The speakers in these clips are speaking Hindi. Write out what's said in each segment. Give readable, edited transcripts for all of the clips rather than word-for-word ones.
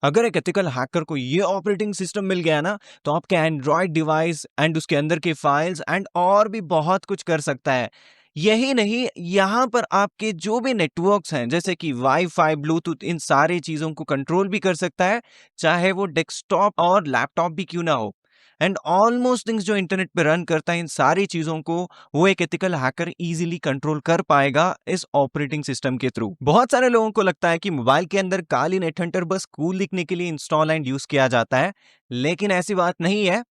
अगर एक एथिकल हैकर को ये ऑपरेटिंग सिस्टम मिल गया ना, तो आपके एंड्रॉयड डिवाइस एंड उसके अंदर के फाइल्स एंड और भी बहुत कुछ कर सकता है। यही नहीं, यहाँ पर आपके जो भी नेटवर्क्स हैं जैसे कि वाईफाई, ब्लूटूथ, इन सारी चीजों को कंट्रोल भी कर सकता है, चाहे वो डेस्कटॉप और लैपटॉप भी क्यों ना हो। एंड ऑलमोस्ट थिंग्स जो इंटरनेट पे रन करता है, इन सारी चीजों को वो एक एथिकल हैकर इजीली कंट्रोल कर पाएगा इस ऑपरेटिंग सिस्टम के थ्रू। बहुत सारे लोगों को लगता है कि मोबाइल के अंदर काली नेट हंटर बस कूल दिखने के लिए इंस्टॉल एंड यूज किया जाता है, लेकिन ऐसी बात नहीं है।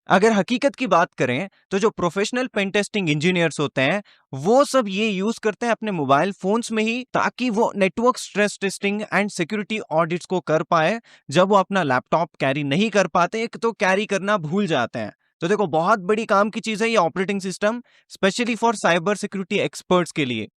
अगर हकीकत की बात करें तो जो प्रोफेशनल पेन टेस्टिंग इंजीनियर्स होते हैं, वो सब ये यूज करते हैं अपने मोबाइल फोन्स में ही, ताकि वो network stress testing and security audits को कर पाए जब वो अपना लैपटॉप कैरी नहीं कर पाते, एक तो कैरी करना भूल जाते हैं। तो देखो, बहुत बड़ी काम की चीज है ये operating system, specially for cyber security experts के लिए।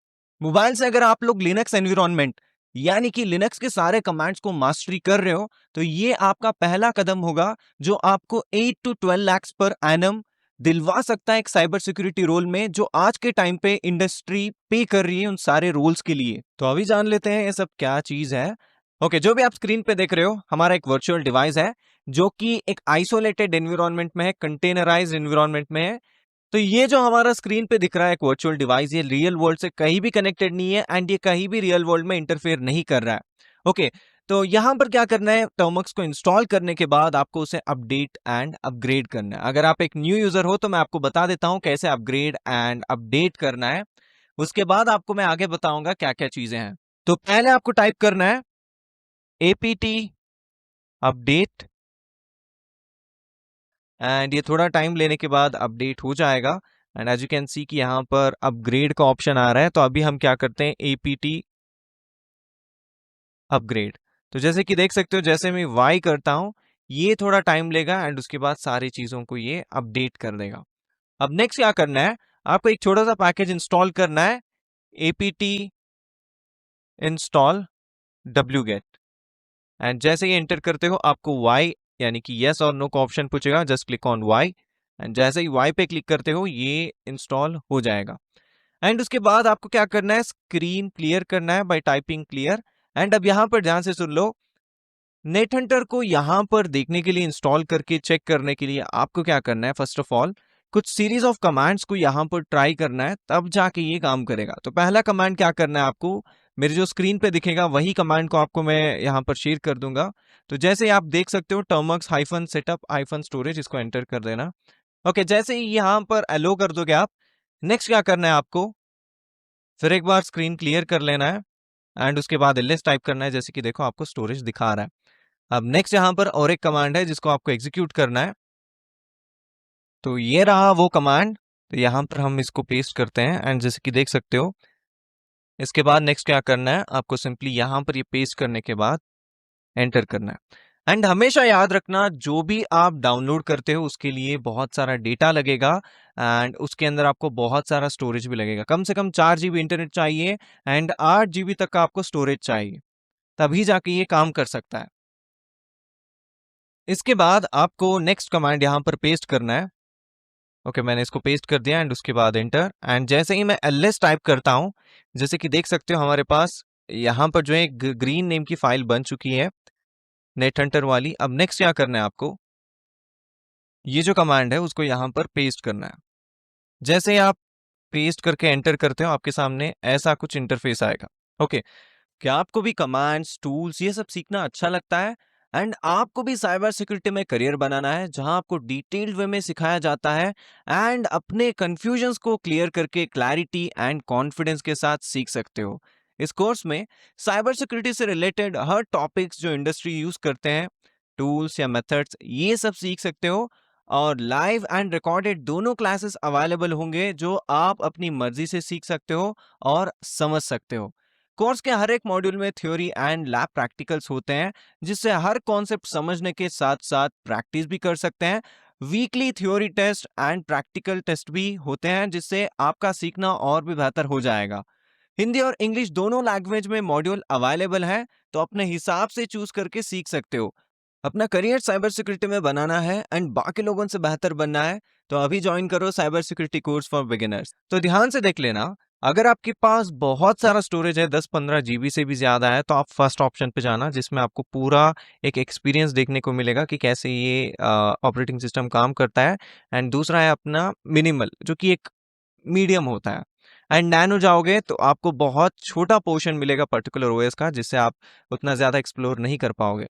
मोबाइल से अगर आप लोग लिनक्स एनवायरनमेंट यानी कि लिनक्स के सारे कमांड्स को मास्टरी कर रहे हो, तो ये आपका पहला कदम होगा जो आपको 8 to 12 लाख पर एनम दिलवा सकता है एक साइबर सिक्योरिटी रोल में, जो आज के टाइम पे इंडस्ट्री पे कर रही है उन सारे रोल्स के लिए। तो अभी जान लेते हैं ये सब क्या चीज है। ओके, जो भी आप स्क्रीन पे देख रहे हो हमारा एक वर्चुअल डिवाइस है, जो कि एक आइसोलेटेड एनवायरनमेंट में है, कंटेनराइज्ड एनवायरनमेंट में है। तो ये जो हमारा स्क्रीन पे दिख रहा है एक वर्चुअल डिवाइस, ये रियल वर्ल्ड से कहीं भी कनेक्टेड नहीं है एंड ये कहीं भी रियल वर्ल्ड में इंटरफेयर नहीं कर रहा है। ओके, तो यहाँ पर क्या करना है, टर्मक्स को इंस्टॉल करने के बाद आपको उसे अपडेट एंड अपग्रेड करना है। अगर आप एक न्यू यूजर हो तो मैं आपको बता देता हूँ कैसे अपग्रेड एंड अपडेट करना है, उसके बाद आपको मैं आगे बताऊंगा क्या क्या चीजें हैं। तो पहले आपको टाइप करना है apt अपडेट, एंड ये थोड़ा टाइम लेने के बाद अपडेट हो जाएगा। And as you can see कि यहाँ पर अपग्रेड का ऑप्शन आ रहा है, तो अभी हम क्या करते हैं, apt अपग्रेड। तो जैसे कि देख सकते हो, जैसे मैं वाई करता हूँ ये थोड़ा टाइम लेगा एंड उसके बाद सारी चीजों को ये अपडेट कर देगा। अब नेक्स्ट क्या करना है, आपको एक छोटा सा पैकेज इंस्टॉल करना है, apt इंस्टॉल wget। एंड जैसे ही एंटर करते हो आपको वाई यानी कि यस और नो का ऑप्शन पूछेगा, just click on Y. And जैसे ही वाई पे क्लिक करते हो ये इंस्टॉल हो जाएगा। एंड उसके बाद आपको क्या करना है, स्क्रीन क्लियर करना है बाय टाइपिंग क्लियर। एंड अब यहां पर ध्यान से सुन लो, नेट हंटर को यहां पर देखने के लिए, इंस्टॉल करके चेक करने के लिए आपको क्या करना है, फर्स्ट ऑफ ऑल कुछ सीरीज ऑफ कमांड्स को यहां पर ट्राई करना है, तब जाके ये काम करेगा। तो पहला कमांड क्या करना है आपको, मेरे जो स्क्रीन पे दिखेगा वही कमांड को आपको मैं यहां पर शेयर कर दूंगा। तो जैसे आप देख सकते हो, Termux hyphen setup hyphen storage, इसको एंटर कर देना। ओके, जैसे ही यहां पर एलो कर दोगे आप, नेक्स्ट क्या करना है आपको, फिर एक बार स्क्रीन क्लियर कर लेना है एंड उसके बाद ls टाइप करना है, जैसे कि देखो आपको स्टोरेज दिखा रहा है। अब नेक्स्ट यहाँ पर और एक कमांड है जिसको आपको एग्जीक्यूट करना है, तो ये रहा वो कमांड। तो यहाँ पर हम इसको पेस्ट करते हैं एंड जैसे कि देख सकते हो, इसके बाद नेक्स्ट क्या करना है, आपको सिंपली यहाँ पर ये पेस्ट करने के बाद एंटर करना है। एंड हमेशा याद रखना, जो भी आप डाउनलोड करते हो उसके लिए बहुत सारा डेटा लगेगा एंड उसके अंदर आपको बहुत सारा स्टोरेज भी लगेगा। कम से कम 4 GB इंटरनेट चाहिए एंड 8 GB तक का आपको स्टोरेज चाहिए, तभी जाके ये काम कर सकता है। इसके बाद आपको नेक्स्ट कमांड यहाँ पर पेस्ट करना है। ओके, मैंने इसको पेस्ट कर दिया एंड उसके बाद एंटर। एंड जैसे ही मैं ls टाइप करता हूँ, जैसे कि देख सकते हो हमारे पास यहाँ पर जो है ग्रीन नेम की फाइल बन चुकी है, नेट हंटर वाली। अब नेक्स्ट क्या करना है आपको, ये जो कमांड है उसको यहाँ पर पेस्ट करना है। जैसे ही आप पेस्ट करके एंटर करते हो, आपके सामने ऐसा कुछ इंटरफेस आएगा। ओके, क्या आपको भी कमांड्स, टूल्स, ये सब सीखना अच्छा लगता है एंड आपको भी साइबर सिक्योरिटी में करियर बनाना है, जहां आपको डिटेल्ड वे में सिखाया जाता है एंड अपने कंफ्यूजन्स को क्लियर करके क्लैरिटी एंड कॉन्फिडेंस के साथ सीख सकते हो। इस कोर्स में साइबर सिक्योरिटी से रिलेटेड हर टॉपिक्स जो इंडस्ट्री यूज करते हैं, टूल्स या मेथड्स, ये सब सीख सकते हो। और लाइव एंड रिकॉर्डेड दोनों क्लासेस अवेलेबल होंगे, जो आप अपनी मर्जी से सीख सकते हो और समझ सकते हो। कोर्स के हर एक मॉड्यूल में थ्योरी एंड लैब प्रैक्टिकल्स होते हैं, जिससे हर कॉन्सेप्ट समझने के साथ साथ प्रैक्टिस भी कर सकते हैं। Weekly theory test and practical test भी होते हैं, जिससे आपका सीखना और भी बेहतर हो जाएगा। हिंदी और इंग्लिश दोनों लैंग्वेज में मॉड्यूल अवेलेबल है, तो अपने हिसाब से चूज करके सीख सकते हो। अपना करियर साइबर सिक्योरिटी में बनाना है एंड बाकी लोगों से बेहतर बनना है, तो अभी ज्वाइन करो cyber security course for beginners. तो ध्यान से देख लेना, अगर आपके पास बहुत सारा स्टोरेज है, 10-15 जीबी से भी ज़्यादा है, तो आप फर्स्ट ऑप्शन पे जाना, जिसमें आपको पूरा एक एक्सपीरियंस देखने को मिलेगा कि कैसे ये ऑपरेटिंग सिस्टम काम करता है। एंड दूसरा है अपना मिनिमल, जो कि एक मीडियम होता है। एंड नैनो जाओगे तो आपको बहुत छोटा पोर्शन मिलेगा पर्टिकुलर ओएस का, जिससे आप उतना ज़्यादा एक्सप्लोर नहीं कर पाओगे।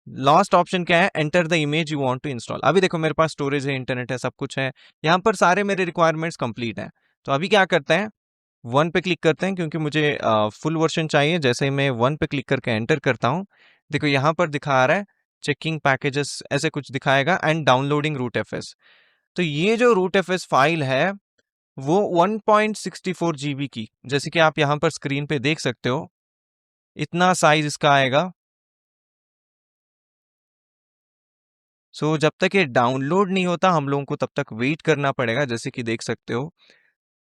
लास्ट ऑप्शन क्या है? Enter the image you want to install. अभी देखो मेरे पास स्टोरेज है, इंटरनेट है, सब कुछ है, यहाँ पर सारे मेरे रिक्वायरमेंट्स कंप्लीट हैं। तो अभी क्या करते हैं, वन पे क्लिक करते हैं, क्योंकि मुझे फुल वर्जन चाहिए। जैसे ही मैं वन पे क्लिक करके एंटर करता हूँ, देखो यहाँ पर दिखा रहा है चेकिंग पैकेजेस, ऐसे कुछ दिखाएगा, एंड डाउनलोडिंग रूट एफएस। तो ये जो रूट एफएस फाइल है वो 1.64 जीबी की, जैसे कि आप यहाँ पर स्क्रीन पे देख सकते हो, इतना साइज इसका आएगा। सो जब तक ये डाउनलोड नहीं होता हम लोगों को तब तक वेट करना पड़ेगा। जैसे कि देख सकते हो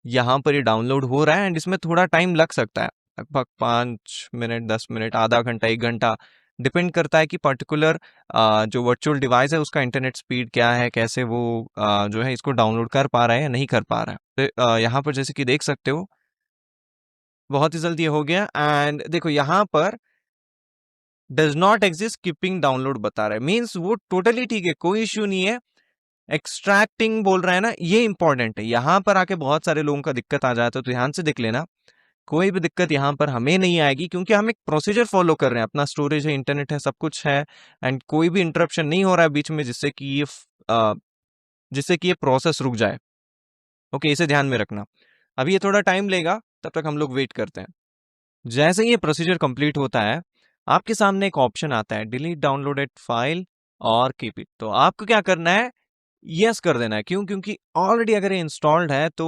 यहाँ पर ये डाउनलोड हो रहा है, एंड इसमें थोड़ा टाइम लग सकता है, लगभग 5 मिनट, 10 मिनट, आधा घंटा, 1 घंटा, डिपेंड करता है कि पर्टिकुलर जो वर्चुअल डिवाइस है उसका इंटरनेट स्पीड क्या है, कैसे वो जो है इसको डाउनलोड कर पा रहा है या नहीं कर पा रहा है। तो यहाँ पर जैसे कि देख सकते हो बहुत ही जल्दी ये हो गया। एंड देखो यहाँ पर does not exist keeping download बता रहा है, मीन्स वो टोटली ठीक है, कोई इश्यू नहीं है। एक्सट्रैक्टिंग बोल रहा है ना, ये इंपॉर्टेंट है। यहाँ पर आके बहुत सारे लोगों का दिक्कत आ जाता है, तो ध्यान से देख लेना, कोई भी दिक्कत यहाँ पर हमें नहीं आएगी, क्योंकि हम एक प्रोसीजर फॉलो कर रहे हैं। अपना स्टोरेज है, इंटरनेट है, सब कुछ है, एंड कोई भी इंटरप्शन नहीं हो रहा है बीच में, जिससे कि ये प्रोसेस रुक जाए। ओके, इसे ध्यान में रखना। अभी ये थोड़ा टाइम लेगा, तब तक हम लोग वेट करते हैं। जैसे ही ये प्रोसीजर कंप्लीट होता है, आपके सामने एक ऑप्शन आता है, डिलीट डाउनलोडेड फाइल और कीप इट। तो आपको क्या करना है, यस कर देना है। क्यों? क्योंकि ऑलरेडी अगर ये इंस्टॉल्ड है तो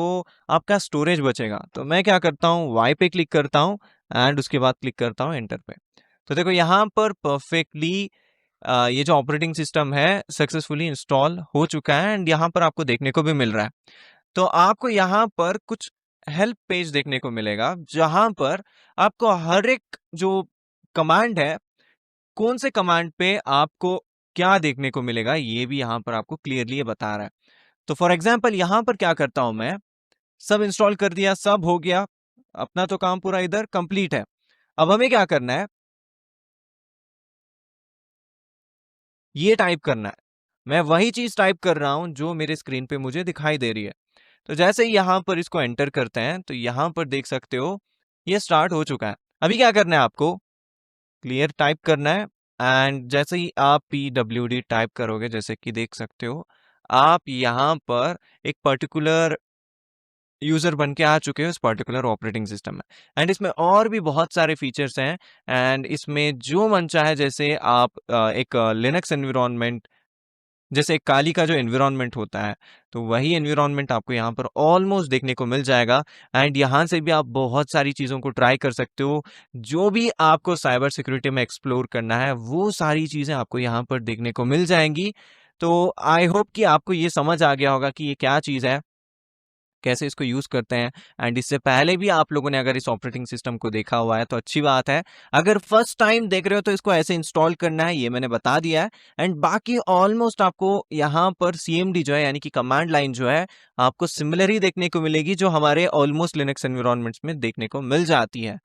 आपका स्टोरेज बचेगा। तो मैं क्या करता हूँ, वाई पे क्लिक करता हूँ, एंड उसके बाद क्लिक करता हूँ एंटर पे। तो देखो यहाँ पर परफेक्टली ये जो ऑपरेटिंग सिस्टम है सक्सेसफुली इंस्टॉल हो चुका है, एंड यहाँ पर आपको देखने को भी मिल रहा है। तो आपको यहाँ पर कुछ हेल्प पेज देखने को मिलेगा, जहां पर आपको हर एक जो कमांड है, कौन से कमांड पे आपको क्या देखने को मिलेगा, ये भी यहाँ पर आपको क्लियरली ये बता रहा है। तो फॉर एग्जाम्पल यहाँ पर क्या करता हूं मैं, सब इंस्टॉल कर दिया, सब हो गया, अपना तो काम पूरा इधर कंप्लीट है। अब हमें क्या करना है, ये टाइप करना है। मैं वही चीज टाइप कर रहा हूं जो मेरे स्क्रीन पे मुझे दिखाई दे रही है। तो जैसे ही यहाँ पर इसको एंटर करते हैं, तो यहाँ पर देख सकते हो ये स्टार्ट हो चुका है। अभी क्या करना है, आपको क्लियर टाइप करना है, एंड जैसे ही आप PWD टाइप करोगे, जैसे कि देख सकते हो आप यहाँ पर एक पर्टिकुलर यूजर बन के आ चुके हो इस पर्टिकुलर ऑपरेटिंग सिस्टम में। एंड इसमें और भी बहुत सारे फीचर्स हैं, एंड इसमें जो मन चाहे, जैसे आप एक लिनक्स एनवायरनमेंट, जैसे एक काली का जो एनवायरनमेंट होता है, तो वही एनवायरनमेंट आपको यहाँ पर ऑलमोस्ट देखने को मिल जाएगा। एंड यहाँ से भी आप बहुत सारी चीज़ों को ट्राई कर सकते हो, जो भी आपको साइबर सिक्योरिटी में एक्सप्लोर करना है, वो सारी चीज़ें आपको यहाँ पर देखने को मिल जाएंगी। तो आई होप कि आपको ये समझ आ गया होगा कि ये क्या चीज़ है, कैसे इसको यूज़ करते हैं। एंड इससे पहले भी आप लोगों ने अगर इस ऑपरेटिंग सिस्टम को देखा हुआ है तो अच्छी बात है। अगर फर्स्ट टाइम देख रहे हो तो इसको ऐसे इंस्टॉल करना है, ये मैंने बता दिया है। एंड बाकी ऑलमोस्ट आपको यहाँ पर CMD जो है, यानी कि कमांड लाइन जो है, आपको सिमिलर ही देखने को मिलेगी, जो हमारे ऑलमोस्ट लिनक्स एनवायरनमेंट्स में देखने को मिल जाती है।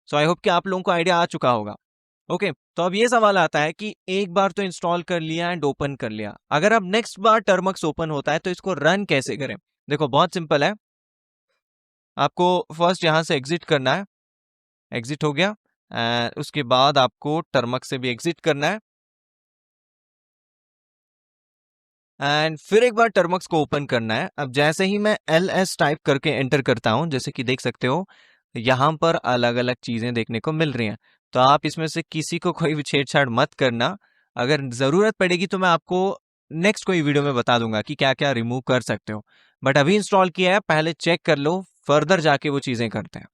सो आई होप कि आप लोगों को आइडिया आ चुका होगा। ओके, तो अब ये सवाल आता है कि एक बार तो इंस्टॉल कर लिया एंड ओपन कर लिया, अगर अब नेक्स्ट बार टर्मक्स ओपन होता है तो इसको रन कैसे करें? देखो बहुत सिंपल है, आपको फर्स्ट यहाँ से एग्जिट करना है। एग्जिट हो गया, उसके बाद आपको टर्मक से भी एग्जिट करना है, एंड फिर एक बार टर्मक्स को ओपन करना है। अब जैसे ही मैं LS टाइप करके एंटर करता हूं, जैसे कि देख सकते हो यहाँ पर अलग अलग चीजें देखने को मिल रही हैं। तो आप इसमें से किसी को कोई भी छेड़छाड़ मत करना। अगर जरूरत पड़ेगी तो मैं आपको नेक्स्ट कोई वीडियो में बता दूंगा कि क्या क्या रिमूव कर सकते हो। बट अभी इंस्टॉल किया है, पहले चेक कर लो, फर्दर जाके वो चीजें करते हैं,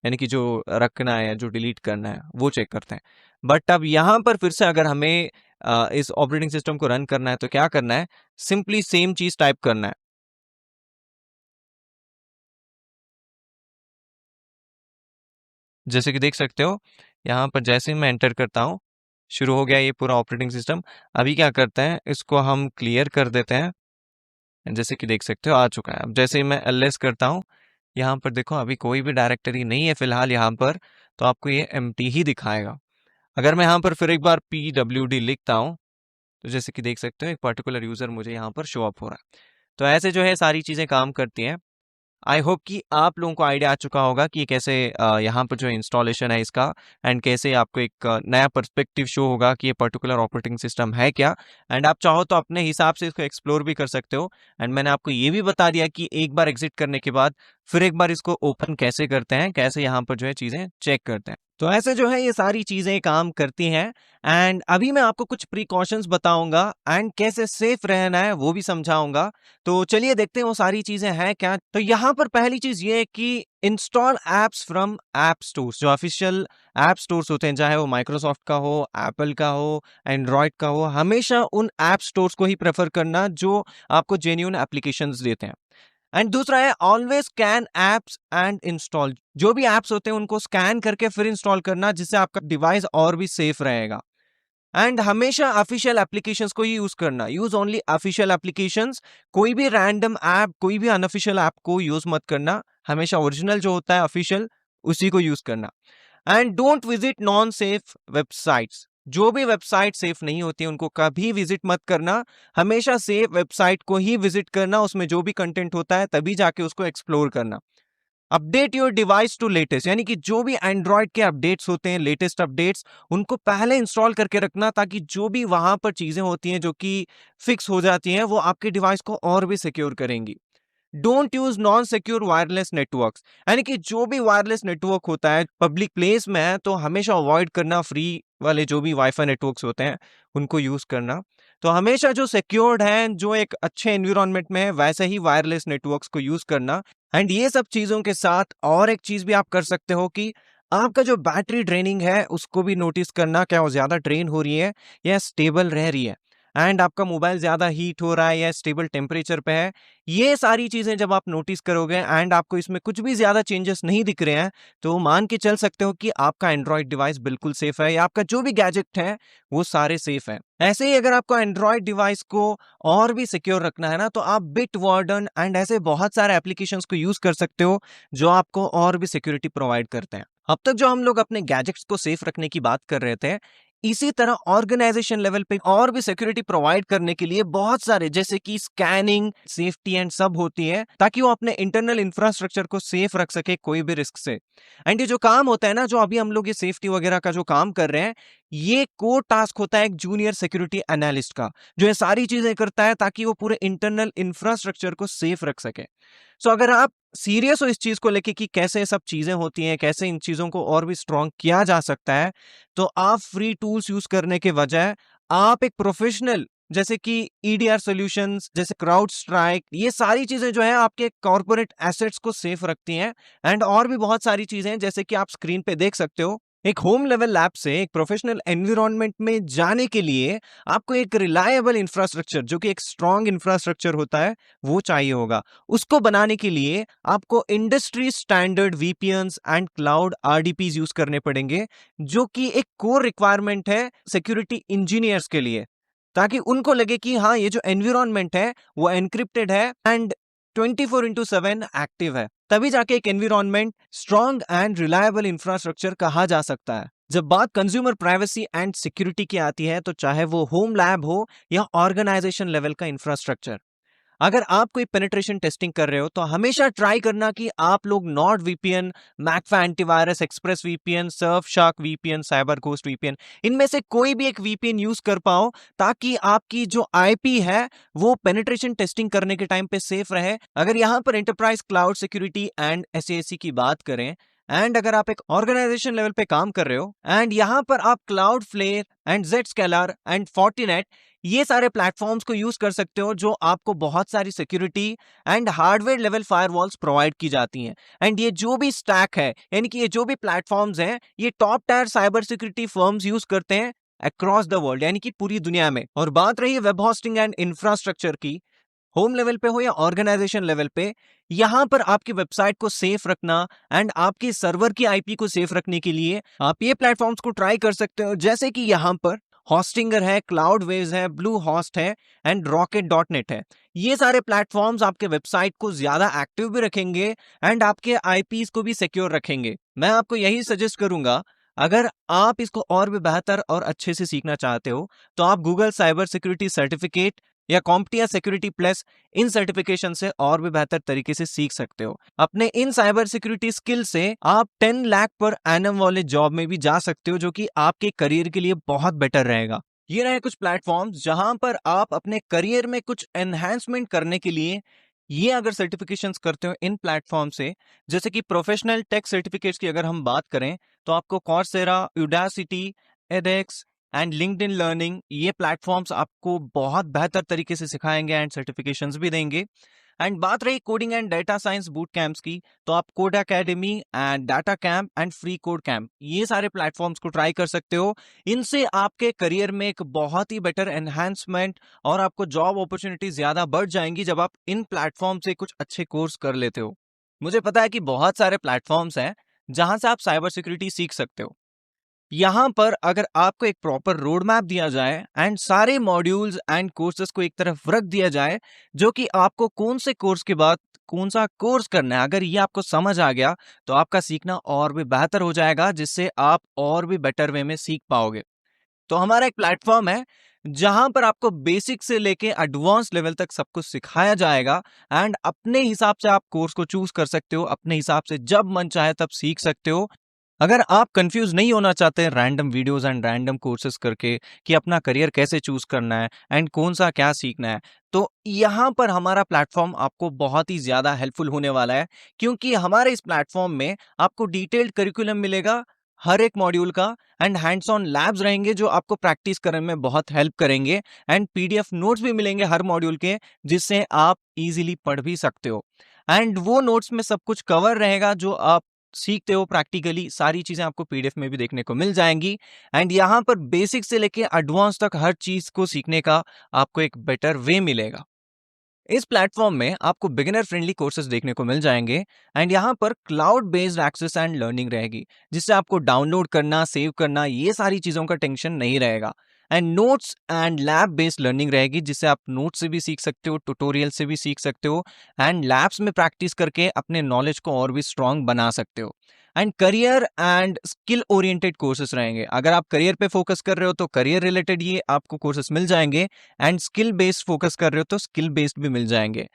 यानी कि जो रखना है, जो डिलीट करना है, वो चेक करते हैं। बट अब यहाँ पर फिर से अगर हमें इस ऑपरेटिंग सिस्टम को रन करना है तो क्या करना है, सिंपली सेम चीज टाइप करना है। जैसे कि देख सकते हो यहाँ पर जैसे ही मैं एंटर करता हूँ, शुरू हो गया ये पूरा ऑपरेटिंग सिस्टम। अभी क्या करते हैं, इसको हम क्लियर कर देते हैं। जैसे कि देख सकते हो आ चुका है। अब जैसे ही मैं LS करता हूँ, यहाँ पर देखो अभी कोई भी डायरेक्टरी नहीं है फिलहाल यहाँ पर, तो आपको ये एम्प्टी ही दिखाएगा। अगर मैं यहाँ पर फिर एक बार pwd लिखता हूँ, तो जैसे कि देख सकते हो एक पर्टिकुलर यूज़र मुझे यहाँ पर शो अप हो रहा है। तो ऐसे जो है सारी चीज़ें काम करती हैं। आई होप कि आप लोगों को आइडिया आ चुका होगा कि कैसे यहाँ पर जो इंस्टॉलेशन है इसका, एंड कैसे आपको एक नया पर्सपेक्टिव शो होगा कि ये पर्टिकुलर ऑपरेटिंग सिस्टम है क्या। एंड आप चाहो तो अपने हिसाब से इसको एक्सप्लोर भी कर सकते हो। एंड मैंने आपको ये भी बता दिया कि एक बार एग्जिट करने के बाद फिर एक बार इसको ओपन कैसे करते हैं, कैसे यहाँ पर जो है चीज़ें चेक करते हैं। तो ऐसे जो है ये सारी चीज़ें काम करती हैं। एंड अभी मैं आपको कुछ प्रिकॉशंस बताऊंगा एंड कैसे सेफ रहना है वो भी समझाऊंगा। तो चलिए देखते हैं वो सारी चीजें हैं क्या। तो यहाँ पर पहली चीज ये है कि install apps from app stores. जो ऑफिशियल ऐप स्टोर्स होते हैं, चाहे वो माइक्रोसॉफ्ट का हो, एप्पल का हो, एंड्रॉयड का हो, हमेशा उन ऐप स्टोर्स को ही प्रेफर करना जो आपको जेन्युइन एप्लीकेशंस देते हैं। एंड दूसरा है always scan apps and install. जो भी एप्स होते हैं उनको स्कैन करके फिर इंस्टॉल करना, जिससे आपका डिवाइस और भी सेफ रहेगा। एंड हमेशा ऑफिशियल एप्लीकेशंस को ही यूज करना, यूज ओनली ऑफिशियल एप्लीकेशंस। कोई भी रैंडम ऐप, कोई भी अनऑफिशियल ऐप को यूज मत करना, हमेशा ओरिजिनल जो होता है ऑफिशियल उसी को यूज करना। And don't visit non safe websites. जो भी वेबसाइट सेफ नहीं होती उनको कभी विजिट मत करना, हमेशा सेफ वेबसाइट को ही विजिट करना, उसमें जो भी कंटेंट होता है तभी जाके उसको एक्सप्लोर करना। Update your device to latest, यानी कि जो भी एंड्रॉयड के अपडेट्स होते हैं, लेटेस्ट अपडेट्स, उनको पहले इंस्टॉल करके रखना, ताकि जो भी वहां पर चीजें होती हैं जो कि फिक्स हो जाती हैं वो आपके डिवाइस को और भी सिक्योर करेंगी। Don't use non secure wireless networks, यानी कि जो भी वायरलेस नेटवर्क होता है पब्लिक प्लेस में है तो हमेशा अवॉइड करना। फ्री वाले जो भी वाईफाई नेटवर्क्स होते हैं उनको यूज करना। तो हमेशा जो सिक्योर्ड है, जो एक अच्छे एनवायरनमेंट में है, वैसे ही वायरलेस नेटवर्क्स को यूज करना। एंड ये सब चीजों के साथ और एक चीज भी आप कर सकते हो कि आपका जो बैटरी ड्रेनिंग है उसको भी नोटिस करना, क्या वो ज्यादा ड्रेन हो रही है या स्टेबल रह रही है। एंड आपका मोबाइल ज्यादा हीट हो रहा है या स्टेबल टेम्परेचर पे है, ये सारी चीजें जब आप नोटिस करोगे एंड आपको इसमें कुछ भी ज्यादा चेंजेस नहीं दिख रहे हैं, तो मान के चल सकते हो कि आपका एंड्रॉयड डिवाइस बिल्कुल सेफ है या आपका जो भी गैजेट है वो सारे सेफ है। ऐसे ही अगर आपको एंड्रॉयड डिवाइस को और भी सिक्योर रखना है ना, तो आप बिट वार्डन एंड ऐसे बहुत सारे एप्लीकेशंस को यूज कर सकते हो जो आपको और भी सिक्योरिटी प्रोवाइड करते हैं। अब तक जो हम लोग अपने गैजेट्स को सेफ रखने की बात कर रहे थे, इसी तरह ऑर्गेनाइजेशन लेवल पे और भी सिक्योरिटी प्रोवाइड करने के लिए बहुत सारे, जैसे कि स्कैनिंग, सेफ्टी एंड सब होती है, ताकि वो अपने इंटरनल इंफ्रास्ट्रक्चर को सेफ रख सके कोई भी रिस्क से। एंड ये जो काम होता है ना, जो अभी हम लोग ये सेफ्टी वगैरह का जो काम कर रहे हैं, ये कोर टास्क होता है एक जूनियर सिक्योरिटी एनालिस्ट का, जो ये सारी चीजें करता है ताकि वो पूरे इंटरनल इंफ्रास्ट्रक्चर को सेफ रख सके। सो अगर आप सीरियस हो इस चीज को लेके कि कैसे ये सब चीजें होती हैं, कैसे इन चीजों को और भी स्ट्रॉन्ग किया जा सकता है, तो आप फ्री टूल्स यूज करने के बजाय आप एक प्रोफेशनल, जैसे कि ईडीआर सॉल्यूशंस, जैसे क्राउड स्ट्राइक, ये सारी चीजें जो है आपके कॉर्पोरेट एसेट्स को सेफ रखती हैं। एंड और भी बहुत सारी चीजें हैं, जैसे कि आप स्क्रीन पे देख सकते हो। एक होम लेवल लैब से एक प्रोफेशनल एनवायरनमेंट में जाने के लिए आपको एक रिलायबल इंफ्रास्ट्रक्चर, जो कि एक स्ट्रॉन्ग इंफ्रास्ट्रक्चर होता है, वो चाहिए होगा। उसको बनाने के लिए आपको industry standard VPNs and cloud RDPs use करने पड़ेंगे, जो कि एक कोर रिक्वायरमेंट है सिक्योरिटी इंजीनियर्स के लिए, ताकि उनको लगे कि हाँ, ये जो एनवायरनमेंट है वो एनक्रिप्टेड है एंड 24/7 एक्टिव है। तभी जाके एक environment strong and reliable infrastructure कहा जा सकता है। जब बात कंज्यूमर प्राइवेसी एंड सिक्योरिटी की आती है, तो चाहे वो होम लैब हो या ऑर्गेनाइजेशन लेवल का इंफ्रास्ट्रक्चर, अगर आप कोई पेनिट्रेशन टेस्टिंग कर रहे हो तो हमेशा ट्राई करना कि आप लोग Nord VPN, McAfee antivirus, Express VPN, Surfshark VPN, Cyber Ghost VPN, इनमें से कोई भी एक वीपीएन यूज कर पाओ, ताकि आपकी जो आईपी है वो पेनिट्रेशन टेस्टिंग करने के टाइम पे सेफ रहे। अगर यहां पर enterprise cloud security and SSC की बात करें, एंड अगर आप एक ऑर्गेनाइजेशन लेवल पे काम कर रहे हो एंड यहां पर आप Cloudflare and Zscaler and Fortinet, ये सारे प्लेटफॉर्म्स को यूज कर सकते हो, जो आपको बहुत सारी security and hardware level firewalls provide की जाती हैं। एंड ये जो भी स्टैक है, यानी कि ये जो भी प्लेटफॉर्म्स हैं, ये top tier cyber security firms use करते हैं अक्रॉस द वर्ल्ड, यानी कि पूरी दुनिया में। और बात रही है वेब होस्टिंग एंड इंफ्रास्ट्रक्चर की, होम लेवल पे हो या ऑर्गेनाइजेशन लेवल पे, यहां पर आपकी वेबसाइट को सेफ रखना एंड आपके सर्वर की आईपी को सेफ रखने के लिए आप ये प्लेटफॉर्म्स को ट्राई कर सकते हो, जैसे कि यहां पर होस्टिंगर है, क्लाउडवेज है, ब्लू होस्ट है एंड रॉकेट.नेट है। ये सारे प्लेटफॉर्म्स आपके वेबसाइट को ज्यादा एक्टिव भी रखेंगे एंड आपके आईपीज को भी सिक्योर रखेंगे। मैं आपको यही सजेस्ट करूंगा, अगर आप इसको और भी बेहतर और अच्छे से सीखना चाहते हो तो आप गूगल साइबर सिक्योरिटी सर्टिफिकेट या कॉम्प्टिया सिक्योरिटी प्लस इन सर्टिफिकेशन से और भी बेहतर तरीके से सीख सकते हो। अपने इन साइबर सिक्योरिटी स्किल से आप 10 लाख पर एनम वाले जॉब में भी जा सकते हो, जो कि आपके करियर के लिए बहुत बेटर रहेगा। ये रहे कुछ प्लेटफॉर्म्स जहां पर आप अपने करियर में कुछ एनहांसमेंट करने के लिए ये अगर सर्टिफिकेशंस करते हो इन प्लेटफॉर्म से, जैसे कि प्रोफेशनल टेक सर्टिफिकेट्स की अगर हम बात करें तो आपको कॉर्सेरा, यूडासिटी, एडेक्स एंड लिंक्डइन लर्निंग, ये प्लेटफॉर्म्स आपको बहुत बेहतर तरीके से सिखाएंगे एंड सर्टिफिकेशंस भी देंगे। एंड बात रही coding and data science boot camps की, तो आप code academy and data camp and free code camp, ये सारे प्लेटफॉर्म्स को ट्राई कर सकते हो। इनसे आपके करियर में एक बहुत ही बेटर एनहांसमेंट और आपको जॉब अपॉर्चुनिटी ज्यादा बढ़ जाएंगी जब आप इन प्लेटफॉर्म से कुछ अच्छे कोर्स कर लेते हो। मुझे पता है कि बहुत सारे प्लेटफॉर्म्स हैं जहां से आप साइबर सिक्योरिटी सीख सकते हो। यहाँ पर अगर आपको एक प्रॉपर रोड मैप दिया जाए एंड सारे मॉड्यूल्स एंड कोर्सेज को एक तरफ रख दिया जाए, जो कि आपको कौन से कोर्स के बाद कौन सा कोर्स करना है, अगर ये आपको समझ आ गया तो आपका सीखना और भी बेहतर हो जाएगा, जिससे आप और भी बेटर वे में सीख पाओगे। तो हमारा एक प्लेटफॉर्म है जहां पर आपको बेसिक से लेके एडवांस लेवल तक सब कुछ सिखाया जाएगा एंड अपने हिसाब से आप कोर्स को चूज कर सकते हो, अपने हिसाब से जब मन चाहे तब सीख सकते हो। अगर आप कंफ्यूज नहीं होना चाहते random videos and random courses करके कि अपना करियर कैसे चूज करना है एंड कौन सा क्या सीखना है, तो यहाँ पर हमारा प्लेटफॉर्म आपको बहुत ही ज्यादा हेल्पफुल होने वाला है, क्योंकि हमारे इस प्लेटफॉर्म में आपको डिटेल्ड करिकुलम मिलेगा हर एक मॉड्यूल का एंड हैंड्स ऑन लैब्स रहेंगे जो आपको प्रैक्टिस करने में बहुत हेल्प करेंगे एंड पीडीएफ नोट्स भी मिलेंगे हर मॉड्यूल के, जिससे आप इजीली पढ़ भी सकते हो। एंड वो नोट्स में सब कुछ कवर रहेगा जो आप सीखते हो प्रैक्टिकली, सारी चीजें आपको पीडीएफ में भी देखने को मिल जाएंगी। एंड यहाँ पर बेसिक से लेके एडवांस तक हर चीज को सीखने का आपको एक बेटर वे मिलेगा। इस प्लेटफॉर्म में आपको बिगिनर फ्रेंडली कोर्सेज देखने को मिल जाएंगे एंड यहाँ पर cloud based access and learning रहेगी, जिससे आपको डाउनलोड करना, सेव करना, ये सारी चीजों का टेंशन नहीं रहेगा। And notes and lab based learning रहेगी, जिससे आप नोट्स से भी सीख सकते हो, ट्यूटोरियल से भी सीख सकते हो एंड लैब्स में प्रैक्टिस करके अपने नॉलेज को और भी स्ट्रांग बना सकते हो। And career and skill oriented courses रहेंगे। अगर आप करियर पे फोकस कर रहे हो तो करियर रिलेटेड ये आपको कोर्सेज मिल जाएंगे एंड स्किल बेस्ड फोकस कर रहे हो तो स्किल बेस्ड भी मिल जाएंगे।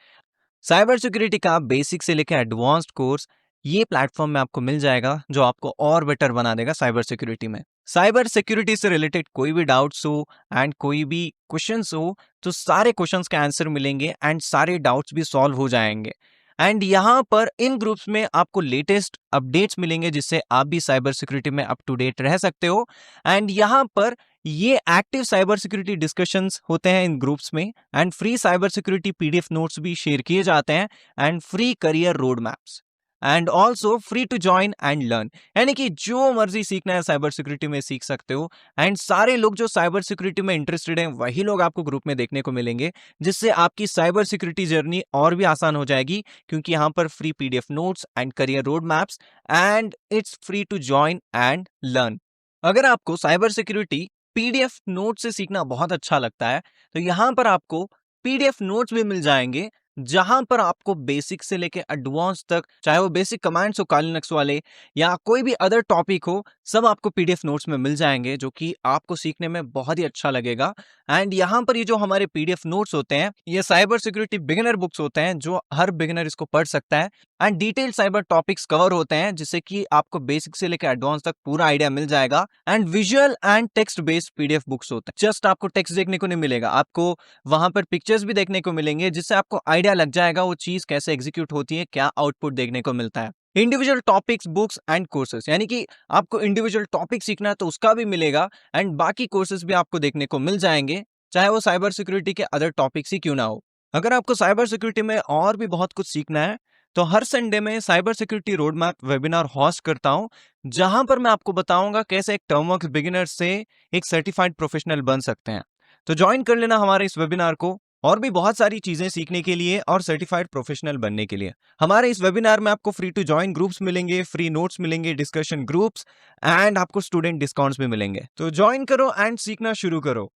साइबर सिक्योरिटी का बेसिक से लेकर एडवांस्ड कोर्स ये प्लेटफॉर्म में आपको मिल जाएगा, जो आपको और बेटर बना देगा साइबर सिक्योरिटी में। साइबर सिक्योरिटी से रिलेटेड कोई भी डाउट्स हो एंड कोई भी क्वेश्चंस हो तो सारे क्वेश्चंस के आंसर मिलेंगे एंड सारे डाउट्स भी सॉल्व हो जाएंगे। एंड यहाँ पर इन ग्रुप्स में आपको लेटेस्ट अपडेट्स मिलेंगे, जिससे आप भी साइबर सिक्योरिटी में अप टू डेट रह सकते हो। एंड यहाँ पर ये एक्टिव साइबर सिक्योरिटी डिस्कशंस होते हैं इन ग्रुप्स में and free cyber security PDF notes भी शेयर किए जाते हैं and free career road maps and also free to join and learn, यानी कि जो मर्जी सीखना है साइबर सिक्योरिटी में सीख सकते हो। एंड सारे लोग जो साइबर सिक्योरिटी में इंटरेस्टेड हैं वही लोग आपको ग्रुप में देखने को मिलेंगे, जिससे आपकी साइबर सिक्योरिटी जर्नी और भी आसान हो जाएगी, क्योंकि यहाँ पर free PDF notes and career road maps and it's free to join and learn. अगर आपको साइबर सिक्योरिटी पीडीएफ नोट से सीखना बहुत अच्छा लगता है तो यहाँ पर आपको पीडीएफ नोट्स भी मिल जाएंगे, जहां पर आपको बेसिक से लेके एडवांस तक, चाहे वो बेसिक कमांड्स हो कालिनक्स वाले या कोई भी अदर टॉपिक हो, सब आपको पीडीएफ नोट्स में मिल जाएंगे, जो कि आपको सीखने में बहुत ही अच्छा लगेगा। एंड यहाँ पर ये जो हमारे पीडीएफ नोट्स होते हैं ये साइबर सिक्योरिटी बिगिनर बुक्स होते हैं, जो हर बिगिनर इसको पढ़ सकता है and detail cyber topics cover होते हैं, जिससे कि आपको बेसिक से लेकर एडवांस तक पूरा आइडिया मिल जाएगा। And visual and text based PDF books होते हैं, जस्ट आपको टेक्स्ट देखने को नहीं मिलेगा, आपको वहां पर पिक्चर्स भी देखने को मिलेंगे, जिससे आपको आइडिया लग जाएगा वो चीज कैसे एग्जीक्यूट होती है, क्या आउटपुट देखने को मिलता है। Individual topics books and courses, यानी कि आपको इंडिविजुअल टॉपिक सीखना है तो उसका भी मिलेगा एंड बाकी कोर्सेज भी आपको देखने को मिल जाएंगे, चाहे वो साइबर सिक्योरिटी के अदर टॉपिक्स ही क्यों ना हो। अगर आपको साइबर सिक्योरिटी में और भी बहुत कुछ सीखना है तो हर संडे में cyber security road map webinar host करता हूं, जहां पर मैं आपको बताऊंगा कैसे एक टर्मवर्क्स बिगिनर से एक सर्टिफाइड प्रोफेशनल बन सकते हैं। तो ज्वाइन कर लेना हमारे इस वेबिनार को। और भी बहुत सारी चीजें सीखने के लिए और सर्टिफाइड प्रोफेशनल बनने के लिए। हमारे इस वेबिनार में आपको फ्री टू जॉइन ग्रुप्स मिलेंगे, फ्री नोट्स मिलेंगे, डिस्कशन ग्रुप्स एंड आपको स्टूडेंट डिस्काउंट्स भी मिलेंगे। तो ज्वाइन करो एंड सीखना शुरू करो।